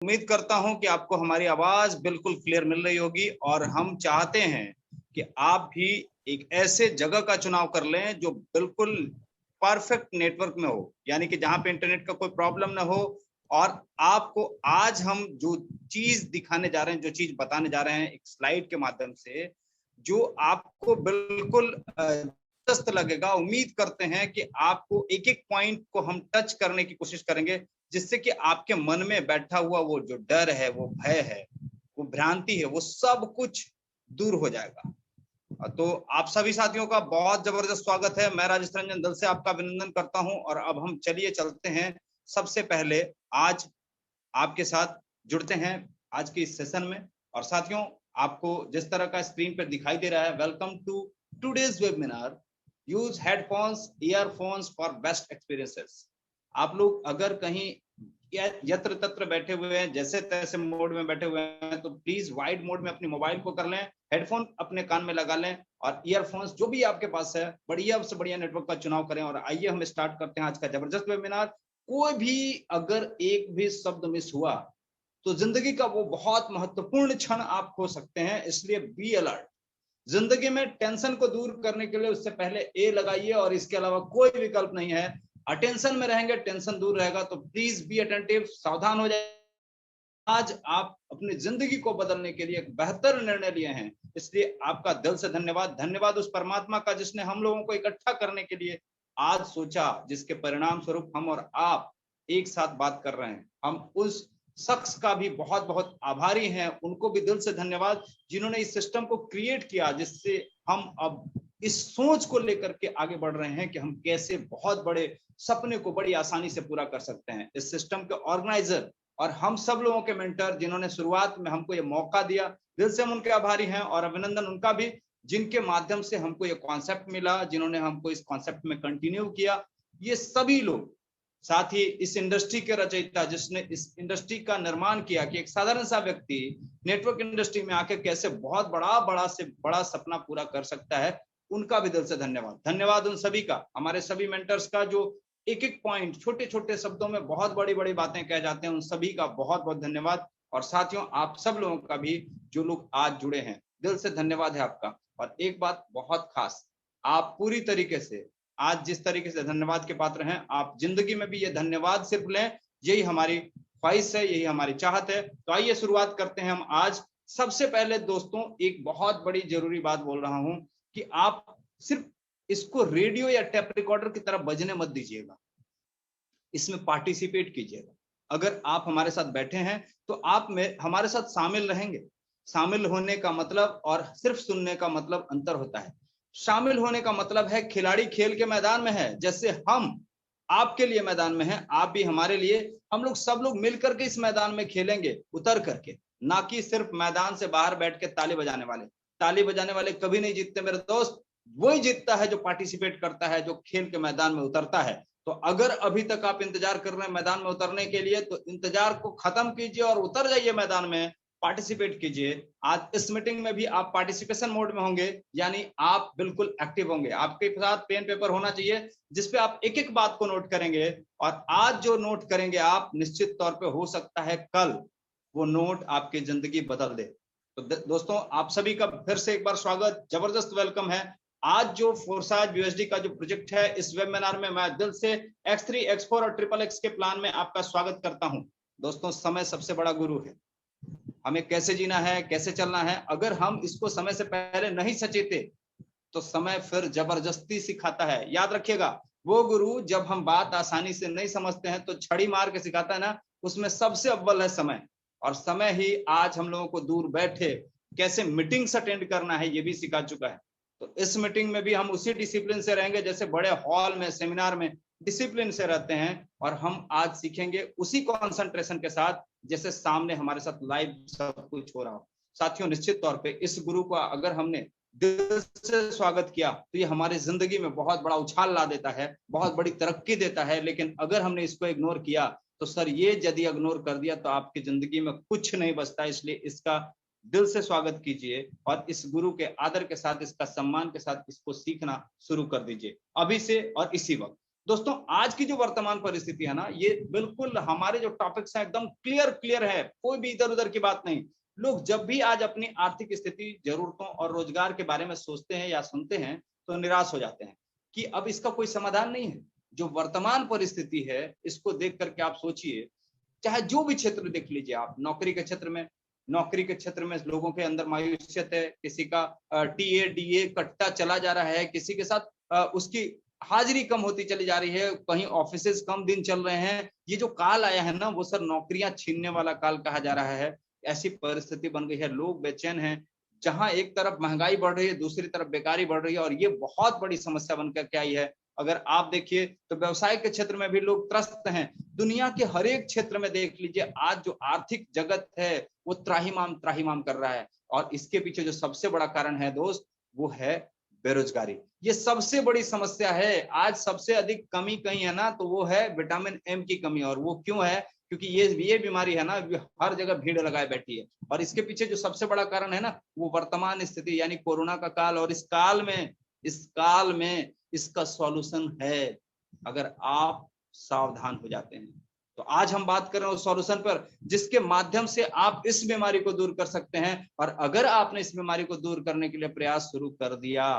उम्मीद करता हूं कि आपको हमारी आवाज बिल्कुल क्लियर मिल रही होगी और हम चाहते हैं कि आप भी एक ऐसे जगह का चुनाव कर लें जो बिल्कुल परफेक्ट नेटवर्क में हो, यानी कि जहां पे इंटरनेट का कोई प्रॉब्लम ना हो। और आपको आज हम जो चीज दिखाने जा रहे हैं, जो चीज बताने जा रहे हैं एक स्लाइड के माध्यम से, जो आपको बिल्कुल दिलचस्प लगेगा। उम्मीद करते हैं कि आपको एक एक पॉइंट को हम टच करने की कोशिश करेंगे, जिससे कि आपके मन में बैठा हुआ वो जो डर है, वो भय है, वो भ्रांति है, वो सब कुछ दूर हो जाएगा। तो आप सभी साथियों का बहुत जबरदस्त स्वागत है। मैं राजेश रंजन दिल से आपका अभिनंदन करता हूं और अब हम चलिए चलते हैं। सबसे पहले आज आपके साथ जुड़ते हैं आज के इस सेशन में। और साथियों, आपको जिस तरह का स्क्रीन पर दिखाई दे रहा है, welcome to today's webinar, use headphones earphones for best experiences. आप लोग अगर कहीं यत्र तत्र बैठे हुए हैं, जैसे तैसे मोड में बैठे हुए हैं, तो प्लीज वाइड मोड में अपनी मोबाइल को कर लें, हेडफोन अपने कान में लगा लें और ईयरफोन्स जो भी आपके पास है, बढ़िया से बढ़िया नेटवर्क का चुनाव करें। और आइए हम स्टार्ट करते हैं आज का जबरदस्त वेबिनार। कोई भी अगर एक भी शब्द मिस हुआ तो जिंदगी का वो बहुत महत्वपूर्ण क्षण आप खो सकते हैं, इसलिए बी अलर्ट। जिंदगी में टेंशन को दूर करने के लिए उससे पहले ए लगाइए और इसके अलावा कोई विकल्प नहीं है। अटेंशन में रहेंगे, टेंशन दूर रहेगा। तो प्लीज बी अटेंटिव, सावधान हो जाए। आज आप अपनी जिंदगी को बदलने के लिए एक बेहतर निर्णय लिए हैं, इसलिए आपका दिल से धन्यवाद। धन्यवाद उस परमात्मा का जिसने हम लोगों को इकट्ठा करने के लिए आज सोचा, जिसके परिणाम स्वरूप हम और आप एक साथ बात कर रहे हैं। हम उस शख्स का भी बहुत बहुत आभारी हैं, उनको भी दिल से धन्यवाद जिन्होंने इस सिस्टम को क्रिएट किया, जिससे हम अब इस सोच को लेकर के आगे बढ़ रहे हैं कि हम कैसे बहुत बड़े सपने को बड़ी आसानी से पूरा कर सकते हैं। इस सिस्टम के ऑर्गेनाइजर और हम सब लोगों के मेंटर जिन्होंने शुरुआत में हमको ये मौका दिया, दिल से हम उनके आभारी हैं। और अभिनंदन उनका भी जिनके माध्यम से हमको ये कॉन्सेप्ट मिला, जिन्होंने हमको इस कॉन्सेप्ट में कंटिन्यू किया। ये सभी लोग, साथ ही इस इंडस्ट्री के रचयिता जिसने इस इंडस्ट्री का निर्माण किया कि एक साधारण सा व्यक्ति नेटवर्क इंडस्ट्री में आके कैसे बहुत बड़ा से बड़ा सपना पूरा कर सकता है, उनका भी दिल से धन्यवाद। धन्यवाद उन सभी का, हमारे सभी मेंटर्स का, जो एक एक पॉइंट छोटे छोटे शब्दों में बहुत बड़ी बड़ी बातें कह जाते हैं। उन सभी का बहुत बहुत धन्यवाद। और साथियों, आप सब लोगों का भी जो लोग आज जुड़े हैं, दिल से धन्यवाद है आपका। और एक बात बहुत खास, आप पूरी तरीके से आज जिस तरीके से धन्यवाद के पात्र हैं, आप जिंदगी में भी ये धन्यवाद सिर्फ लें, यही हमारी ख्वाहिश है, यही हमारी चाहत है। तो आइए शुरुआत करते हैं हम आज। सबसे पहले दोस्तों, एक बहुत बड़ी जरूरी बात बोल रहा हूं कि आप सिर्फ इसको रेडियो या टेप रिकॉर्डर की तरह बजने मत दीजिएगा, इसमें पार्टिसिपेट कीजिएगा। अगर आप हमारे साथ बैठे हैं तो आप हमारे साथ शामिल रहेंगे। शामिल होने का मतलब और सिर्फ सुनने का मतलब अंतर होता है। शामिल होने का मतलब है खिलाड़ी खेल के मैदान में है, जैसे हम आपके लिए मैदान में हैं, आप भी हमारे लिए। हम लोग सब लोग मिलकर के इस मैदान में खेलेंगे, उतर करके, ना कि सिर्फ मैदान से बाहर बैठ के ताली बजाने वाले। ताली बजाने वाले कभी नहीं जीतते मेरे दोस्त, वही जीतता है जो पार्टिसिपेट करता है, जो खेल के मैदान में उतरता है। तो अगर अभी तक आप इंतजार कर रहे हैं मैदान में उतरने के लिए, तो इंतजार को खत्म कीजिए और उतर जाइए मैदान में, पार्टिसिपेट कीजिए। आज इस मीटिंग में भी आप पार्टिसिपेशन मोड में होंगे, यानी आप बिल्कुल एक्टिव होंगे। आपके साथ पेन पेपर होना चाहिए जिसपे आप एक एक बात को नोट करेंगे। और आज जो नोट करेंगे आप, निश्चित तौर पे हो सकता है कल वो नोट आपकी जिंदगी बदल दे। तो दोस्तों, आप सभी का फिर से एक बार स्वागत, जबरदस्त वेलकम है। आज जो फोरसाइज यूएसडी का जो प्रोजेक्ट है, इस वेबिनार में मैं दिल से X3, X4 और XXX के प्लान में आपका स्वागत करता हूं। दोस्तों, समय सबसे बड़ा गुरु है। हमें कैसे जीना है, कैसे चलना है, अगर हम इसको समय से पहले नहीं सचेते तो समय फिर जबरदस्ती सिखाता है। याद रखिएगा, वो गुरु जब हम बात आसानी से नहीं समझते हैं तो छड़ी मार के सिखाता है ना, उसमें सबसे अव्वल है समय। और समय ही आज हम लोगों को दूर बैठे कैसे मीटिंग्स अटेंड करना है, ये भी सिखा चुका है। तो इस मीटिंग में भी हम उसी डिसिप्लिन से रहेंगे जैसे बड़े हॉल में, सेमिनार में डिसिप्लिन से रहते हैं। और हम आज सीखेंगे उसी कॉन्सेंट्रेशन के साथ जैसे सामने हमारे साथ लाइव सब कुछ हो रहा हो। साथियों, निश्चित तौर पे इस गुरु का अगर हमने दिल से स्वागत किया तो ये हमारी जिंदगी में बहुत बड़ा उछाल ला देता है, बहुत बड़ी तरक्की देता है। लेकिन अगर हमने इसको इग्नोर किया तो सर, ये यदि इग्नोर कर दिया तो आपकी जिंदगी में कुछ नहीं बचता। इसलिए इसका दिल से स्वागत कीजिए और इस गुरु के आदर के साथ, इसका सम्मान के साथ इसको सीखना शुरू कर दीजिए अभी से और इसी वक्त। दोस्तों आज की जो वर्तमान परिस्थिति है ना, ये बिल्कुल हमारे जो टॉपिक्स हैं एकदम क्लियर है, कोई भी इधर उधर की बात नहीं। लोग जब भी आज अपनी आर्थिक स्थिति, जरूरतों और रोजगार के बारे में सोचते हैं या सुनते हैं तो निराश हो जाते हैं कि अब इसका कोई समाधान नहीं है। जो वर्तमान परिस्थिति है इसको देख करके आप सोचिए, चाहे जो भी क्षेत्र देख लीजिए आप, नौकरी के क्षेत्र में, लोगों के अंदर मायूसियत है, किसी का टीए डीए कटता चला जा रहा है, किसी के साथ उसकी हाजिरी कम होती चली जा रही है, कहीं ऑफिसेज कम दिन चल रहे हैं। ये जो काल आया है ना, वो सर नौकरियां छीनने वाला काल कहा जा रहा है। ऐसी परिस्थिति बन गई है, लोग बेचैन हैं। जहां एक तरफ महंगाई बढ़ रही है, दूसरी तरफ बेकारी बढ़ रही है, और ये बहुत बड़ी समस्या बनकर के आई है। अगर आप देखिए तो व्यवसाय के क्षेत्र में भी लोग त्रस्त हैं। दुनिया के हर एक क्षेत्र में देख लीजिए, आज जो आर्थिक जगत है वो त्राहिमाम कर रहा है। और इसके पीछे जो सबसे बड़ा कारण है दोस्त, वो है बेरोजगारी। ये सबसे बड़ी समस्या है। आज सबसे अधिक कमी कहीं है ना, तो वो है विटामिन एम की कमी। और वो क्यों है? क्योंकि ये बीमारी है ना, हर जगह भीड़ लगाए बैठी है। और इसके पीछे जो सबसे बड़ा कारण है ना, वो वर्तमान स्थिति यानी कोरोना का काल। और इस काल में इसका सॉल्यूशन है, अगर आप सावधान हो जाते हैं। तो आज हम बात कर रहे हैं उस सॉल्यूशन पर, जिसके माध्यम से आप इस बीमारी को दूर कर सकते हैं। और अगर आपने इस बीमारी को दूर करने के लिए प्रयास शुरू कर दिया,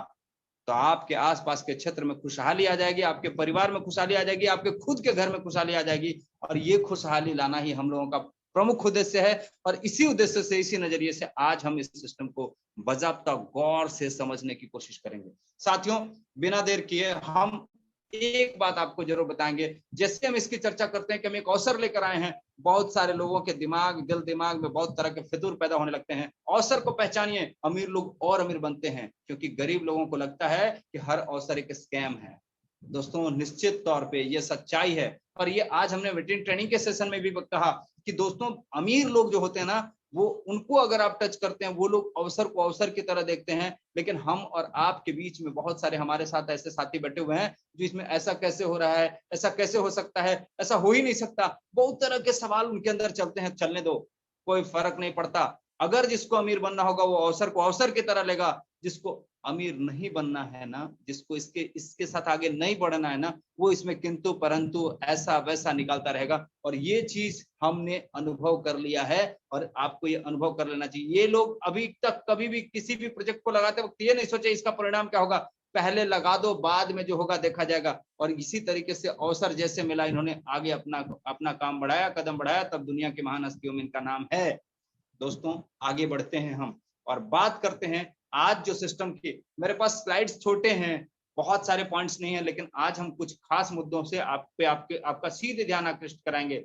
तो आपके आसपास के क्षेत्र में खुशहाली आ जाएगी, आपके परिवार में खुशहाली आ जाएगी, आपके खुद के घर में खुशहाली आ जाएगी। और ये खुशहाली लाना ही हम लोगों का प्रमुख उद्देश्य है। और इसी उद्देश्य से, इसी नजरिए से आज हम इस सिस्टम को बाजाबता गौर से समझने की कोशिश करेंगे। साथियों, बिना देर किए हम एक बात आपको जरूर बताएंगे। जैसे हम इसकी चर्चा करते हैं कि हम एक अवसर लेकर आए हैं, बहुत सारे लोगों के दिल दिमाग में बहुत तरह के फितूर पैदा होने लगते हैं। अवसर को पहचानिए। अमीर लोग और अमीर बनते हैं क्योंकि गरीब लोगों को लगता है कि हर अवसर एक स्कैम है। दोस्तों, निश्चित तौर पे ये सच्चाई है। और ये आज हमने वेटिंग ट्रेनिंग के सेशन में भी कहा कि दोस्तों, अमीर लोग जो होते हैं ना, वो उनको अगर आप टच करते हैं, वो लोग अवसर को अवसर की तरह देखते हैं। लेकिन हम और आपके बीच में बहुत सारे हमारे साथ ऐसे साथी बैठे हुए हैं जो इसमें ऐसा कैसे हो रहा है, ऐसा कैसे हो सकता है, ऐसा हो ही नहीं सकता, बहुत तरह के सवाल उनके अंदर चलते हैं। चलने दो, कोई फर्क नहीं पड़ता। अगर जिसको अमीर बनना होगा वो अवसर को अवसर की तरह लेगा, जिसको अमीर नहीं बनना है ना, जिसको इसके साथ आगे नहीं बढ़ना है ना, वो इसमें किंतु परंतु ऐसा वैसा निकालता रहेगा। और ये चीज हमने अनुभव कर लिया है और आपको ये अनुभव कर लेना चाहिए। ये लोग अभी तक कभी भी किसी भी प्रोजेक्ट को लगाते वक्त ये नहीं सोचे इसका परिणाम क्या होगा, पहले लगा दो, बाद में जो होगा देखा जाएगा। और इसी तरीके से अवसर जैसे मिला, इन्होंने आगे अपना काम बढ़ाया, कदम बढ़ाया, तब दुनिया की महान हस्तियों में इनका नाम है। दोस्तों, आगे बढ़ते हैं हम और बात करते हैं आज जो सिस्टम की। मेरे पास स्लाइड्स छोटे हैं, बहुत सारे पॉइंट्स नहीं है, लेकिन आज हम कुछ खास मुद्दों से आपका सीधे ध्यान आकृष्ट कराएंगे।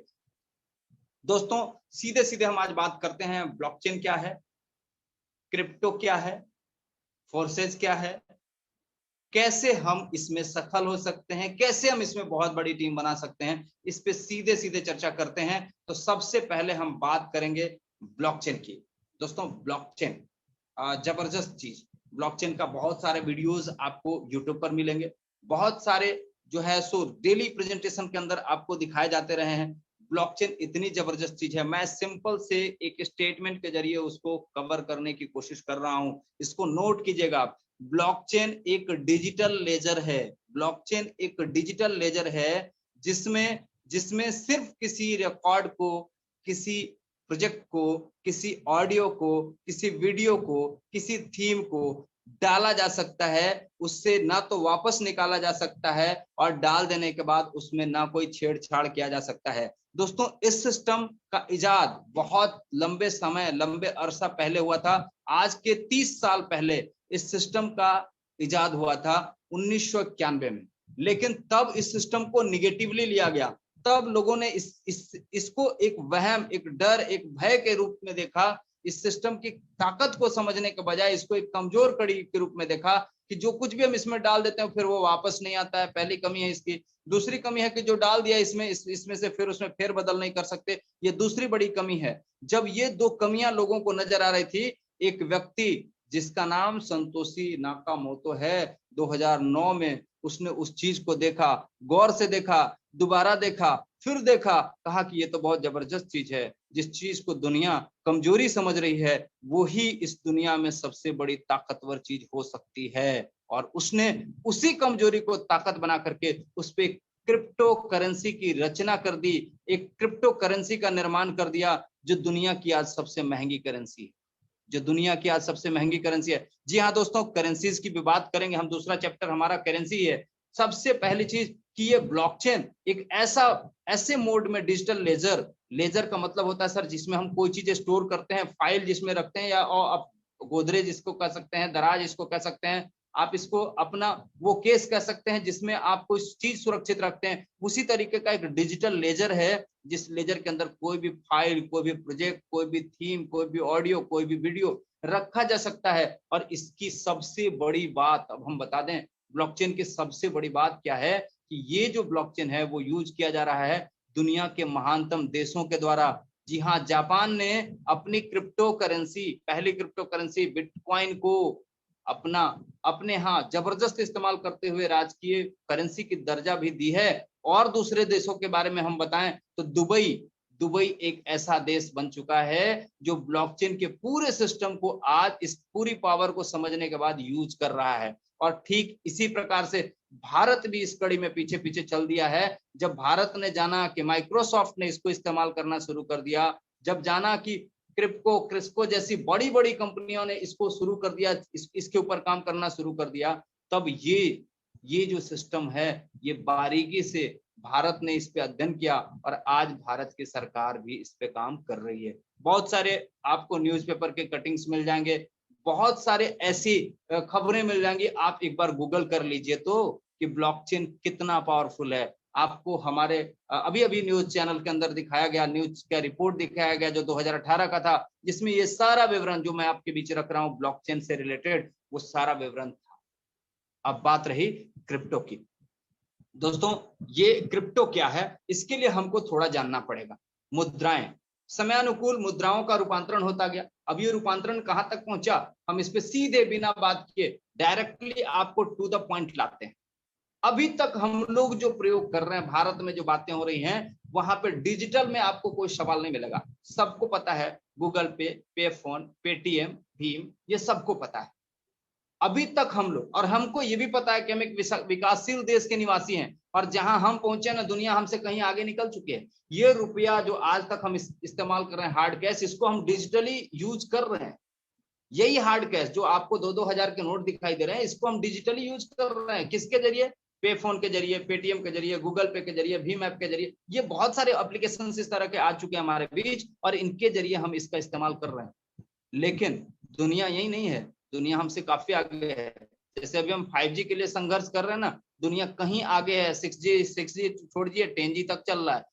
दोस्तों, सीधे सीधे हम आज बात करते हैं, ब्लॉकचेन क्या है, क्रिप्टो क्या है, फोर्सेज क्या है, कैसे हम इसमें सफल हो सकते हैं, कैसे हम इसमें बहुत बड़ी टीम बना सकते हैं, इस पे सीधे सीधे चर्चा करते हैं। तो सबसे पहले हम बात करेंगे ब्लॉकचेन की। दोस्तों, ब्लॉकचेन जबरदस्त चीज। ब्लॉकचेन का बहुत सारे वीडियोस आपको यूट्यूब पर मिलेंगे, बहुत सारे जो है सो डेली प्रेजेंटेशन के अंदर आपको दिखाए जाते रहे हैं। ब्लॉकचेन इतनी जबरदस्त चीज है, मैं सिंपल से एक स्टेटमेंट के जरिए उसको कवर करने की कोशिश कर रहा हूं। इसको नोट कीजिएगा आप। ब्लॉकचेन एक डिजिटल लेजर है। ब्लॉकचेन एक डिजिटल लेजर है जिसमें सिर्फ किसी रिकॉर्ड को, किसी प्रोजेक्ट को, किसी ऑडियो को, किसी वीडियो को, किसी थीम को डाला जा सकता है, उससे ना तो वापस निकाला जा सकता है, और डाल देने के बाद उसमें ना कोई छेड़छाड़ किया जा सकता है। दोस्तों, इस सिस्टम का इजाद बहुत लंबे अरसा पहले हुआ था। आज के 30 साल पहले इस सिस्टम का इजाद हुआ था 1991 में। लेकिन तब इस सिस्टम को निगेटिवली लिया गया। तब लोगों ने इसको एक वहम, एक डर, एक भय के रूप में देखा। इस सिस्टम की ताकत को समझने के बजाय इसको एक कमजोर कड़ी के रूप में देखा कि जो कुछ भी हम इसमें डाल देते हैं फिर वो वापस नहीं आता है। पहली कमी है इसकी। दूसरी कमी है कि जो डाल दिया इसमें से फिर उसमें फेरबदल नहीं कर सकते। ये दूसरी बड़ी कमी है। जब ये दो कमियां लोगों को नजर आ रही थी, एक व्यक्ति जिसका नाम संतोशी नाकामोतो है, 2009 में उसने उस चीज को देखा, गौर से देखा, दोबारा देखा, फिर देखा, कहा कि ये तो बहुत जबरदस्त चीज है। जिस चीज को दुनिया कमजोरी समझ रही है, वो ही इस दुनिया में सबसे बड़ी ताकतवर चीज हो सकती है। और उसने उसी कमजोरी को ताकत बना करके उस पे क्रिप्टो करेंसी की रचना कर दी, एक क्रिप्टो करेंसी का निर्माण कर दिया जो दुनिया की आज सबसे महंगी करेंसी है, जो दुनिया की आज सबसे महंगी करेंसी है। जी हाँ दोस्तों, करेंसीज की भी बात करेंगे हम, दूसरा चैप्टर हमारा करेंसी है। सबसे पहली चीज कि ये ब्लॉकचेन एक ऐसे मोड में डिजिटल लेजर, लेजर का मतलब होता है सर जिसमें हम कोई चीज स्टोर करते हैं, फाइल जिसमें रखते हैं, या आप गोदरेज इसको कह सकते हैं, दराज इसको कह सकते हैं, आप इसको अपना वो केस कह सकते हैं जिसमें आप कोई चीज सुरक्षित रखते हैं। उसी तरीके का एक डिजिटल लेजर है जिस लेजर के अंदर कोई भी फाइल, कोई भी प्रोजेक्ट, कोई भी थीम, कोई भी ऑडियो, कोई भी वीडियो रखा जा सकता है। और इसकी सबसे बड़ी बात अब हम बता दें, ब्लॉकचेन की सबसे बड़ी बात क्या है कि ये जो ब्लॉकचेन है वो यूज किया जा रहा है दुनिया के महानतम देशों के द्वारा। जी हाँ, जापान ने अपनी क्रिप्टो करेंसी, पहली क्रिप्टो करेंसी बिटकॉइन को अपने यहाँ जबरदस्त इस्तेमाल करते हुए राजकीय करेंसी की दर्जा भी दी है। और दूसरे देशों के बारे में हम बताएं तो दुबई एक ऐसा देश बन चुका है जो ब्लॉकचेन के पूरे सिस्टम को आज इस पूरी पावर को समझने के बाद यूज कर रहा है। और ठीक इसी प्रकार से भारत भी इस कड़ी में पीछे पीछे चल दिया है। जब भारत ने जाना कि माइक्रोसॉफ्ट ने इसको इस्तेमाल करना शुरू कर दिया, जब जाना कि क्रिस्को जैसी बड़ी बड़ी कंपनियों ने इसको शुरू कर दिया, इसके ऊपर काम करना शुरू कर दिया, तब ये जो सिस्टम है ये बारीकी से भारत ने इस पे अध्ययन किया और आज भारत की सरकार भी इस पे काम कर रही है। बहुत सारे आपको न्यूज़पेपर के कटिंग्स मिल जाएंगे, बहुत सारे ऐसी खबरें मिल जाएंगी, आप एक बार गूगल कर लीजिए तो कि ब्लॉकचेन कितना पावरफुल है। आपको हमारे अभी न्यूज चैनल के अंदर दिखाया गया, न्यूज का रिपोर्ट दिखाया गया जो 2018 का था, जिसमें ये सारा विवरण जो मैं आपके बीच रख रहा हूँ ब्लॉकचेन से रिलेटेड, वो सारा विवरण था। अब बात रही क्रिप्टो की। दोस्तों, ये क्रिप्टो क्या है इसके लिए हमको थोड़ा जानना पड़ेगा। मुद्राएं, समयानुकूल मुद्राओं का रूपांतरण होता गया। अब ये रूपांतरण कहां तक पहुंचा, हम इस पे सीधे बिना बात किए डायरेक्टली आपको टू द पॉइंट लाते हैं। अभी तक हम लोग जो प्रयोग कर रहे हैं, भारत में जो बातें हो रही हैं, वहां पे डिजिटल में आपको कोई सवाल नहीं मिलेगा। सबको पता है, गूगल पे, पे फोन, पेटीएम, भीम, ये सबको पता है अभी तक हम लोग। और हमको ये भी पता है कि हम एक विकासशील देश के निवासी हैं और जहां हम पहुंचे ना, दुनिया हमसे कहीं आगे निकल चुकी है। ये रुपया जो आज तक हम इस्तेमाल कर रहे हैं हार्ड कैश, इसको हम डिजिटली यूज कर रहे हैं। यही हार्ड कैश जो आपको 2-2 हजार के नोट दिखाई दे रहे हैं, इसको हम डिजिटली यूज कर रहे हैं। किसके जरिए? पे फोन के जरिए, पेटीएम के जरिए, गूगल पे के जरिए, भीम ऐप के जरिए। ये बहुत सारे एप्लीकेशन इस तरह के आ चुके हैं हमारे बीच और इनके जरिए हम इसका इस्तेमाल कर रहे हैं। लेकिन दुनिया यही नहीं है, दुनिया हमसे काफी आगे है। जैसे अभी हम 5G के लिए संघर्ष कर रहे हैं ना, दुनिया कहीं आगे है। 6G छोड़िए, 10G तक चल रहा है।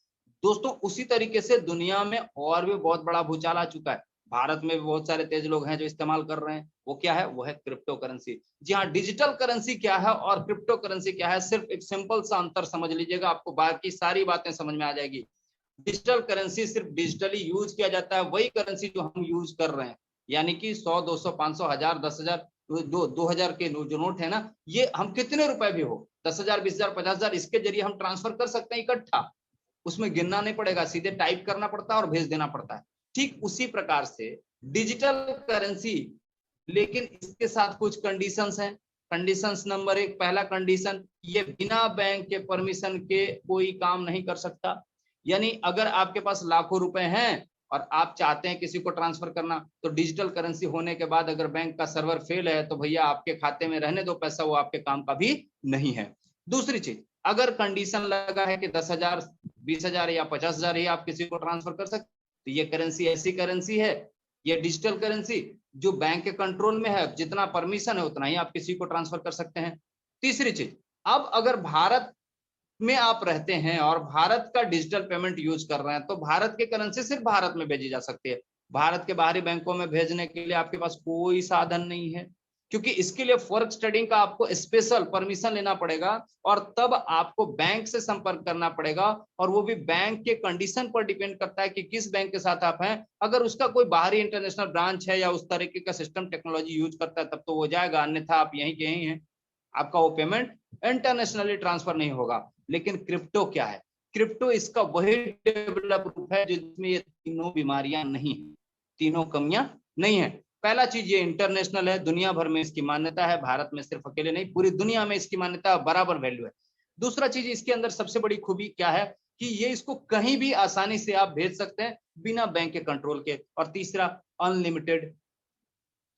दोस्तों, उसी तरीके से दुनिया में और भी बहुत बड़ा भूचाल आ चुका है। भारत में भी बहुत सारे तेज लोग हैं जो इस्तेमाल कर रहे हैं। वो क्या है? वो है क्रिप्टो करेंसी। जी हाँ, डिजिटल करेंसी क्या है और क्रिप्टो करेंसी क्या है, सिर्फ एक सिंपल सा अंतर समझ लीजिएगा, आपको बाकी सारी बातें समझ में आ जाएगी। डिजिटल करेंसी सिर्फ डिजिटली यूज किया जाता है वही करेंसी जो हम यूज कर रहे हैं, यानी कि 100, 200, 500, 1000, 10,000, 2000 के जो नोट है ना, ये हम कितने रुपए भी हो, 10,000, 20,000, 50,000, इसके जरिए हम ट्रांसफर कर सकते हैं इकट्ठा। उसमें गिनना नहीं पड़ेगा, सीधे टाइप करना पड़ता है और भेज देना पड़ता है। ठीक उसी प्रकार से डिजिटल करेंसी, लेकिन इसके साथ कुछ कंडीशंस हैं। कंडीशंस नंबर 1, पहला कंडीशन, ये बिना बैंक के परमिशन के कोई काम नहीं कर सकता। यानी अगर आपके पास लाखों रुपए हैं और आप चाहते हैं किसी को ट्रांसफर करना, तो डिजिटल करेंसी होने के बाद अगर बैंक का सर्वर फेल है तो भैया आपके खाते में रहने दो पैसा, वो आपके काम का भी नहीं है। दूसरी चीज, अगर कंडीशन लगा है कि 10,000, 20,000 या 50,000 ही आप किसी को ट्रांसफर कर सकते, तो ये करेंसी ऐसी करेंसी है, ये डिजिटल करेंसी जो बैंक के कंट्रोल में है, जितना परमिशन है उतना ही आप किसी को ट्रांसफर कर सकते हैं। तीसरी चीज, अब अगर भारत में आप रहते हैं और भारत का डिजिटल पेमेंट यूज कर रहे हैं, तो भारत की करेंसी सिर्फ भारत में भेजी जा सकती है। भारत के बाहरी बैंकों में भेजने के लिए आपके पास कोई साधन नहीं है, क्योंकि इसके लिए फॉरेक्स ट्रेडिंग का आपको स्पेशल परमिशन लेना पड़ेगा और तब आपको बैंक से संपर्क करना पड़ेगा, और वो भी बैंक के कंडीशन पर डिपेंड करता है कि किस बैंक के साथ आप हैं। अगर उसका कोई बाहरी इंटरनेशनल ब्रांच है या उस तरीके का सिस्टम टेक्नोलॉजी यूज करता है तब तो वो जाएगा, अन्यथा आप यहीं के यहीं हैं, आपका वो पेमेंट इंटरनेशनली ट्रांसफर नहीं होगा। लेकिन क्रिप्टो क्या है? क्रिप्टो इसका वही डेवलप रूप है जिसमें ये तीनों बीमारियां नहीं है, तीनों कमियां नहीं है। पहला चीज, ये इंटरनेशनल है, दुनिया भर में इसकी मान्यता है, भारत में सिर्फ अकेले नहीं पूरी दुनिया में इसकी मान्यता बराबर वैल्यू है। दूसरा चीज इसके अंदर सबसे बड़ी खूबी क्या है कि ये इसको कहीं भी आसानी से आप भेज सकते हैं बिना बैंक के कंट्रोल के। और तीसरा, अनलिमिटेड।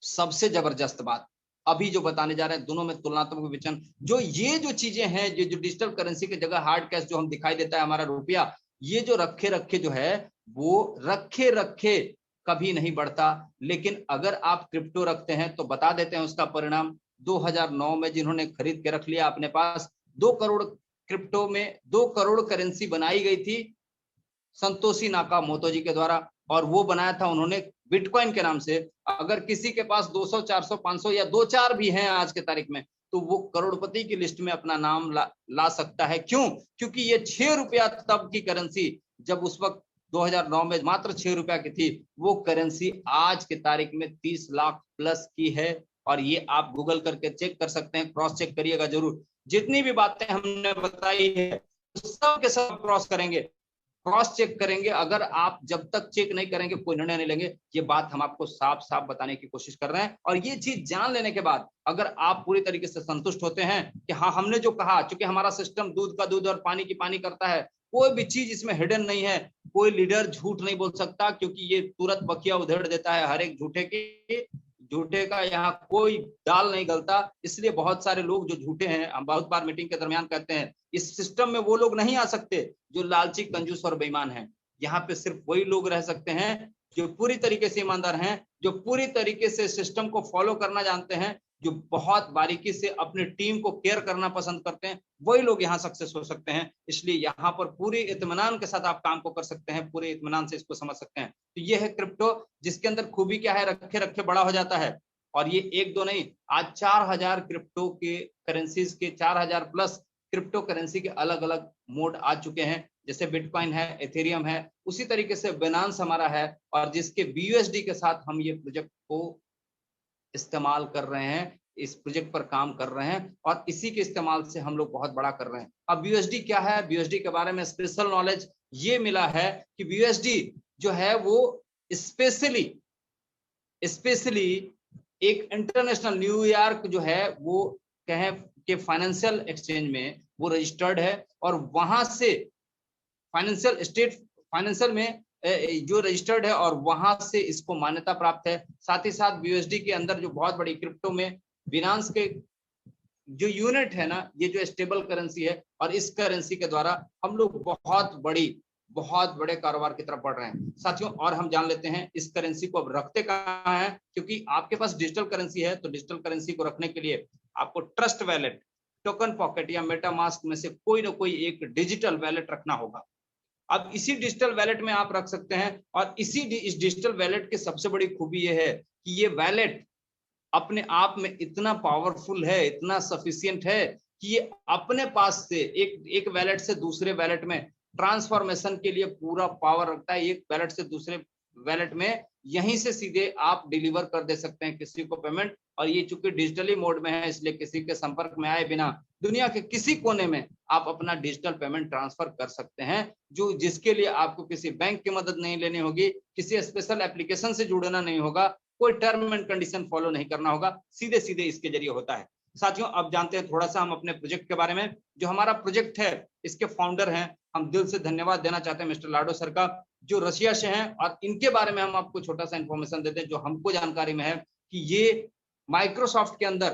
सबसे जबरदस्त बात अभी जो बताने जा रहे हैं, दोनों में तुलनात्मक विचलन। ये जो चीजें हैं, ये जो डिजिटल करेंसी की जगह हार्ड कैश जो हम दिखाई देता है हमारा रुपया, ये जो रखे रखे जो है वो रखे रखे कभी नहीं बढ़ता। लेकिन अगर आप क्रिप्टो रखते हैं तो बता देते हैं उसका परिणाम। 2009 में जिन्होंने खरीद के रख लिया अपने पास, 2 करोड़ क्रिप्टो में 2 करोड़ करेंसी बनाई गई थी संतोषी नाकामोतो जी के द्वारा, और वो बनाया था उन्होंने बिटकॉइन के नाम से। अगर किसी के पास 200, 400, 500 या 2-4 भी हैं आज के तारीख में, तो वो करोड़पति की लिस्ट में अपना नाम ला सकता है। क्यों? क्योंकि ये 6 रुपया तब की करेंसी, जब उस वक्त 2009 में मात्र 6 रुपया की थी, वो करेंसी आज के तारीख में 30 लाख प्लस की है। और ये आप गूगल करके चेक कर सकते हैं, क्रॉस चेक करिएगा जरूर। जितनी भी बातें हमने बताई है सब के सब क्रॉस करेंगे, क्रॉस चेक करेंगे। अगर आप जब तक चेक नहीं करेंगे कोई निर्णय नहीं लेंगे। ये बात हम आपको साफ साफ बताने की कोशिश कर रहे हैं। और ये चीज जान लेने के बाद अगर आप पूरी तरीके से संतुष्ट होते हैं कि हाँ हमने जो कहा, चूंकि हमारा सिस्टम दूध का दूध और पानी की पानी करता है, कोई भी चीज इसमें हिडन नहीं है, कोई लीडर झूठ नहीं बोल सकता, क्योंकि ये तुरंत बखिया उधेड़ देता है हर एक झूठे का यहाँ कोई दाल नहीं गलता। इसलिए बहुत सारे लोग जो झूठे हैं, हम बहुत बार मीटिंग के दरमियान कहते हैं, इस सिस्टम में वो लोग नहीं आ सकते जो लालची, कंजूस और बेईमान हैं। यहाँ पे सिर्फ वही लोग रह सकते हैं जो पूरी तरीके से ईमानदार हैं, जो पूरी तरीके से सिस्टम को फॉलो करना जानते हैं, जो बहुत बारीकी से अपनी टीम को केयर करना पसंद करते हैं, वही लोग यहाँ सक्सेस हो सकते हैं। इसलिए यहाँ पर पूरे इत्मीनान के साथ आप काम को कर सकते हैं, पूरे इत्मीनान से इसको समझ सकते हैं। तो ये है क्रिप्टो, जिसके अंदर खूबी क्या है, रखे रखे बड़ा हो जाता है। और ये एक दो नहीं, आज 4000 क्रिप्टो के करेंसीज के 4000 प्लस क्रिप्टो करेंसी के अलग अलग मोड आ चुके हैं। जैसे बिटकॉइन है, एथेरियम है, उसी तरीके से बिनांस हमारा है, और जिसके BUSD के साथ हम ये प्रोजेक्ट को इस्तेमाल कर रहे हैं, इस प्रोजेक्ट पर काम कर रहे हैं, और इसी के इस्तेमाल से हम लोग बहुत बड़ा कर रहे हैं। अब BUSD क्या है, BUSD के बारे में स्पेशल नॉलेज ये मिला है कि BUSD जो है वो स्पेशली एक इंटरनेशनल न्यूयॉर्क जो है वो कहें कि फाइनेंशियल एक्सचेंज में वो रजिस्टर्ड है, और वहां से फाइनेंशियल में जो रजिस्टर्ड है, और वहां से इसको मान्यता प्राप्त है। साथ ही साथ BUSD के अंदर जो बहुत बड़ी क्रिप्टो में बिनांस के जो यूनिट है ना, ये जो स्टेबल करेंसी है, और इस करेंसी के द्वारा हम लोग बहुत बड़े कारोबार की तरफ बढ़ रहे हैं साथियों। और हम जान लेते हैं इस करेंसी को अब रखते कहाँ हैं, क्योंकि आपके पास डिजिटल करेंसी है, तो डिजिटल करेंसी को रखने के लिए आपको ट्रस्ट वैलेट, टोकन पॉकेट या मेटामास्क में से कोई ना कोई एक डिजिटल वैलेट रखना होगा। अब इसी डिजिटल वैलेट में आप रख सकते हैं, और इस डिजिटल वैलेट की सबसे बड़ी खूबी यह है कि ये वैलेट अपने आप में इतना पावरफुल है, इतना सफिशिएंट है कि ये अपने पास से एक वैलेट से दूसरे वैलेट में ट्रांसफॉर्मेशन के लिए पूरा पावर रखता है। एक वैलेट से दूसरे वैलेट में यहीं से सीधे आप डिलीवर कर दे सकते हैं किसी को पेमेंट। और ये चूंकि डिजिटली मोड में है, इसलिए किसी के संपर्क में आए बिना दुनिया के किसी कोने में आप अपना डिजिटल पेमेंट ट्रांसफर कर सकते हैं, जिसके लिए आपको किसी बैंक की मदद नहीं लेनी होगी, किसी स्पेशल एप्लीकेशन से जुड़ना नहीं होगा, कोई टर्म एंड कंडीशन फॉलो नहीं करना होगा, सीधे सीधे इसके जरिए होता है। साथियों अब जानते हैं थोड़ा सा हम अपने प्रोजेक्ट के बारे में। जो हमारा प्रोजेक्ट है, इसके फाउंडर हैं, हम दिल से धन्यवाद देना चाहते हैं मिस्टर लाडो सर का, जो रशिया से हैं। और इनके बारे में हम आपको छोटा सा इंफॉर्मेशन देते हैं जो हमको जानकारी में है, कि ये माइक्रोसॉफ्ट के अंदर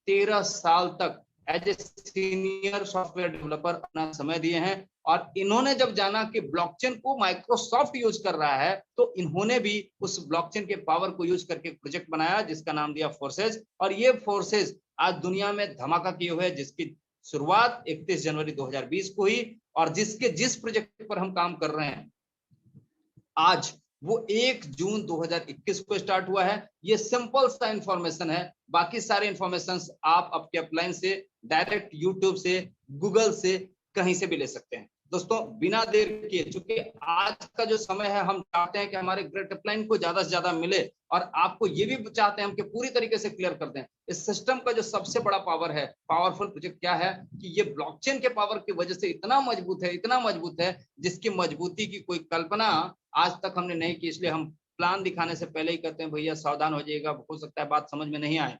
13 साल तक as a senior software developer अपना समय दिए हैं। और इन्होंने जब जाना कि ब्लॉकचेन को माइक्रोसॉफ्ट यूज कर रहा है, तो इन्होंने भी उस ब्लॉकचेन के पावर को यूज करके एक प्रोजेक्ट बनाया जिसका नाम दिया फोर्सेज। और ये फोर्सेज आज दुनिया में धमाका किए हुए, जिसकी शुरुआत 31 जनवरी 2020 को हुई, और जिस प्रोजेक्ट पर हम काम कर रहे हैं आज, वो 1 जून 2021 को स्टार्ट हुआ है। ये सिंपल सा इंफॉर्मेशन है, बाकी सारे इंफॉर्मेशन आप आपके अपलाइन से, डायरेक्ट यूट्यूब से, गूगल से, कहीं से भी ले सकते हैं। दोस्तों बिना देर किए, चूंकि आज का जो समय है, हम चाहते हैं कि हमारे ग्रेट अपलाइन को ज्यादा से ज्यादा मिले, और आपको ये भी चाहते हैं हम कि पूरी तरीके से क्लियर कर दें इस सिस्टम का जो सबसे बड़ा पावर है, पावरफुल प्रोजेक्ट क्या है, कि ये ब्लॉकचेन के पावर की वजह से इतना मजबूत है, जिसकी मजबूती की कोई कल्पना आज तक हमने नहीं की। इसलिए हम प्लान दिखाने से पहले ही कहते हैं भैया सावधान हो जाइएगा, हो सकता है बात समझ में नहीं आए,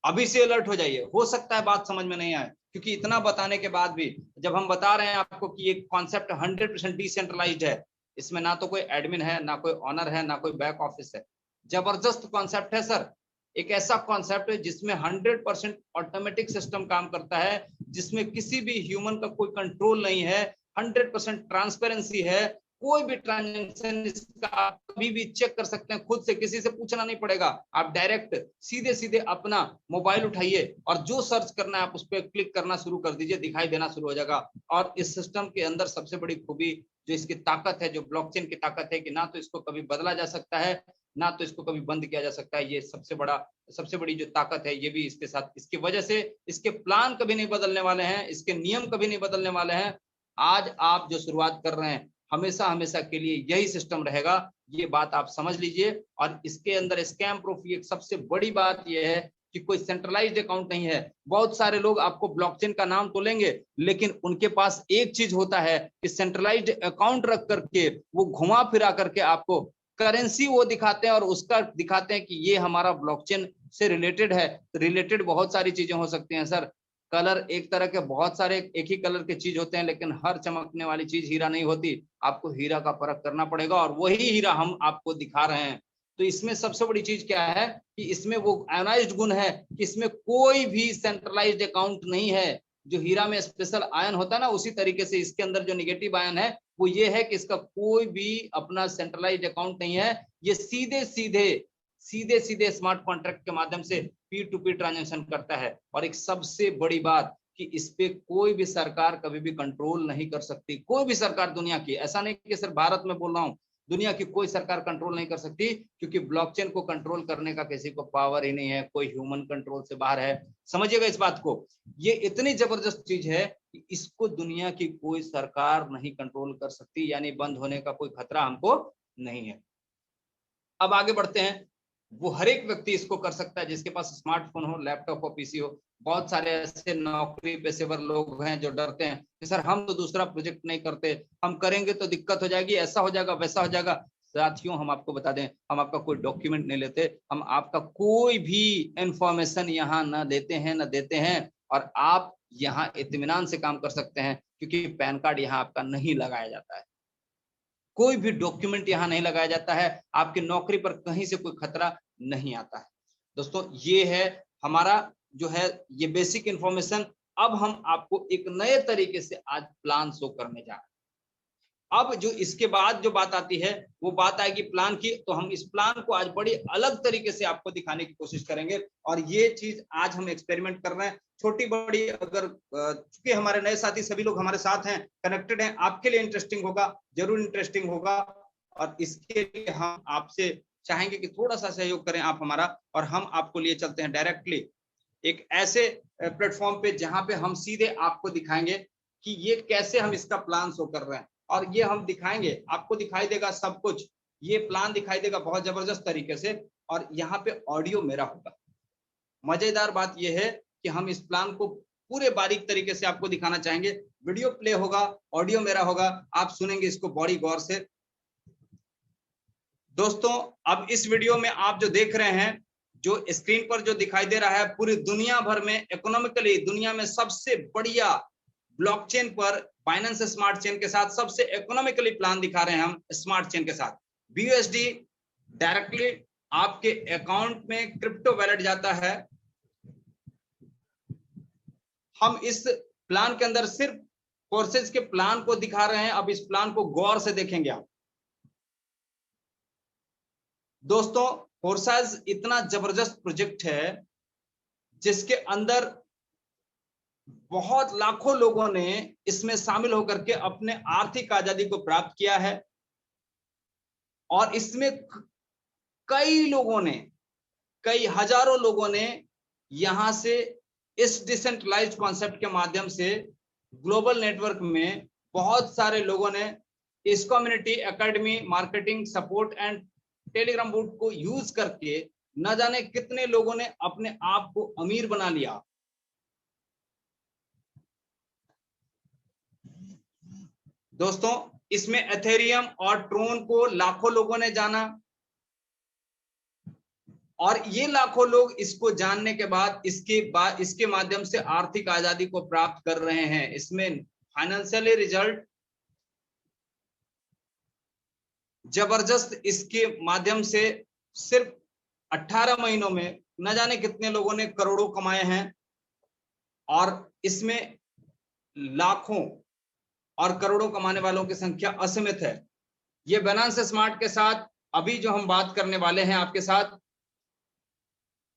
अभी से अलर्ट हो जाइए, हो सकता है बात समझ में नहीं आए। क्योंकि इतना बताने के बाद भी जब हम बता रहे हैं आपको कि ये कॉन्सेप्ट 100% डिसेंट्रलाइज्ड है, इसमें ना तो कोई एडमिन है, ना कोई ऑनर है, ना कोई बैक ऑफिस है, जबरदस्त कॉन्सेप्ट है सर। एक ऐसा कॉन्सेप्ट है जिसमें 100% ऑटोमेटिक सिस्टम काम करता है, जिसमें किसी भी ह्यूमन का कोई कंट्रोल नहीं है, 100% ट्रांसपेरेंसी है, कोई भी ट्रांजैक्शन इसका आप कभी भी चेक कर सकते हैं खुद से, किसी से पूछना नहीं पड़ेगा। आप डायरेक्ट सीधे सीधे अपना मोबाइल उठाइए और जो सर्च करना है आप उस पर क्लिक करना शुरू कर दीजिए, दिखाई देना शुरू हो जाएगा। और इस सिस्टम के अंदर सबसे बड़ी खूबी जो इसकी ताकत है, जो ब्लॉकचेन की ताकत है, कि ना तो इसको कभी बदला जा सकता है, ना तो इसको कभी बंद किया जा सकता है। ये सबसे बड़ी जो ताकत है, ये भी इसके साथ, इसकी वजह से इसके प्लान कभी नहीं बदलने वाले हैं, इसके नियम कभी नहीं बदलने वाले हैं। आज आप जो शुरुआत कर रहे हैं, हमेशा हमेशा के लिए यही सिस्टम रहेगा, ये बात आप समझ लीजिए। और इसके अंदर स्कैम प्रूफ एक सबसे बड़ी बात ये है कि कोई सेंट्रलाइज्ड अकाउंट नहीं है। बहुत सारे लोग आपको ब्लॉकचेन का नाम तो लेंगे, लेकिन उनके पास एक चीज होता है कि सेंट्रलाइज्ड अकाउंट रख करके वो घुमा फिरा करके आपको करेंसी वो दिखाते हैं और उसका दिखाते हैं कि ये हमारा ब्लॉकचेन से रिलेटेड है। रिलेटेड बहुत सारी चीजें हो सकती हैं सर। कलर एक तरह के बहुत सारे एक ही कलर के चीज होते हैं, लेकिन हर चमकने वाली चीज हीरा नहीं होती। आपको हीरा का परख करना पड़ेगा और वही हीरा हम आपको दिखा रहे हैं। तो इसमें सबसे बड़ी चीज क्या है कि इसमें वो आयनाइज्ड गुण है कि इसमें कोई भी सेंट्रलाइज्ड अकाउंट नहीं है। जो हीरा में स्पेशल आयन होता है ना, उसी तरीके से इसके अंदर जो निगेटिव आयन है वो ये है कि इसका कोई भी अपना सेंट्रलाइज्ड अकाउंट नहीं है। ये सीधे सीधे स्मार्ट कॉन्ट्रैक्ट के माध्यम से पी टू पी ट्रांजेक्शन करता है। और एक सबसे बड़ी बात कि इस पे कोई भी सरकार कभी भी कंट्रोल नहीं कर सकती। कोई भी सरकार दुनिया की, ऐसा नहीं कि सिर्फ भारत में बोल रहा हूं, दुनिया की कोई सरकार कंट्रोल नहीं कर सकती, क्योंकि ब्लॉकचेन को कंट्रोल करने का किसी को पावर ही नहीं है, कोई ह्यूमन कंट्रोल से बाहर है। समझिएगा इस बात को। ये इतनी जबरदस्त चीज है कि इसको दुनिया की कोई सरकार नहीं कंट्रोल कर सकती, यानी बंद होने का कोई खतरा हमको नहीं है। अब आगे बढ़ते हैं। वो हर एक व्यक्ति इसको कर सकता है जिसके पास स्मार्टफोन हो, लैपटॉप हो, पीसी हो। बहुत सारे ऐसे नौकरी पेशेवर लोग हैं जो डरते हैं कि सर हम तो दूसरा प्रोजेक्ट नहीं करते, हम करेंगे तो दिक्कत हो जाएगी, ऐसा हो जाएगा, वैसा हो जाएगा। साथियों, हम आपको बता दें, हम आपका कोई डॉक्यूमेंट नहीं लेते, हम आपका कोई भी इंफॉर्मेशन यहाँ न देते हैं और आप यहाँ इत्मीनान से काम कर सकते हैं, क्योंकि पैन कार्ड यहाँ आपका नहीं लगाया जाता है, कोई भी डॉक्यूमेंट यहाँ नहीं लगाया जाता है, आपकी नौकरी पर कहीं से कोई खतरा नहीं आता है। दोस्तों, ये है हमारा जो है ये बेसिक इंफॉर्मेशन। अब हम आपको एक नए तरीके से आज प्लान शो करने जा रहे हैं। अब जो इसके बाद जो बात आती है वो बात आएगी प्लान की, तो हम इस प्लान को आज बड़ी अलग तरीके से आपको दिखाने की कोशिश करेंगे। और ये चीज आज हम एक्सपेरिमेंट कर रहे हैं, छोटी बड़ी, अगर चूंकि हमारे नए साथी सभी लोग हमारे साथ हैं, कनेक्टेड हैं, आपके लिए इंटरेस्टिंग होगा, जरूर इंटरेस्टिंग होगा। और इसके लिए हम आपसे चाहेंगे कि थोड़ा सा सहयोग करें आप हमारा, और हम आपको लिए चलते हैं डायरेक्टली एक ऐसे प्लेटफॉर्म पे जहां पे हम सीधे आपको दिखाएंगे कि ये कैसे हम इसका प्लान शो कर रहे हैं। और ये हम दिखाएंगे, आपको दिखाई देगा सब कुछ, ये प्लान दिखाई देगा बहुत जबरदस्त तरीके से, और यहाँ पे ऑडियो मेरा होगा। मजेदार बात यह है कि हम इस प्लान को पूरे बारीक तरीके से आपको दिखाना चाहेंगे। वीडियो प्ले होगा, ऑडियो मेरा होगा, आप सुनेंगे इसको बड़ी गौर से। दोस्तों, अब इस वीडियो में आप जो देख रहे हैं, जो स्क्रीन पर जो दिखाई दे रहा है, पूरी दुनिया भर में इकोनॉमिकली दुनिया में सबसे बढ़िया ब्लॉकचेन पर बाइनेंस स्मार्ट चेन के साथ सबसे इकोनॉमिकली प्लान दिखा रहे हैं हम स्मार्ट चेन के साथ। BUSD डायरेक्टली आपके अकाउंट में क्रिप्टो वैलेट जाता है। हम इस प्लान के अंदर सिर्फ कोर्सेज के प्लान को दिखा रहे हैं। अब इस प्लान को गौर से देखेंगे आप। दोस्तों, फोर्सेज इतना जबरदस्त प्रोजेक्ट है जिसके अंदर बहुत लाखों लोगों ने इसमें शामिल होकर के अपने आर्थिक आजादी को प्राप्त किया है। और इसमें कई लोगों ने, कई हजारों लोगों ने यहां से इस डिसेंट्रलाइज्ड कॉन्सेप्ट के माध्यम से ग्लोबल नेटवर्क में बहुत सारे लोगों ने इस community, academy, marketing, support and Telegram boat को यूज करके न जाने कितने लोगों ने अपने आप को अमीर बना लिया। दोस्तों, इसमें एथेरियम और ट्रोन को लाखों लोगों ने जाना। और ये लाखों लोग इसको जानने के बाद इसके माध्यम से आर्थिक आजादी को प्राप्त कर रहे हैं। इसमें फाइनेंशियली रिजल्ट जबरदस्त, इसके माध्यम से सिर्फ 18 महीनों में न जाने कितने लोगों ने करोड़ों कमाए हैं, और इसमें लाखों और करोड़ों कमाने वालों की संख्या असीमित है। ये बाइनेंस स्मार्ट के साथ अभी जो हम बात करने वाले हैं आपके साथ,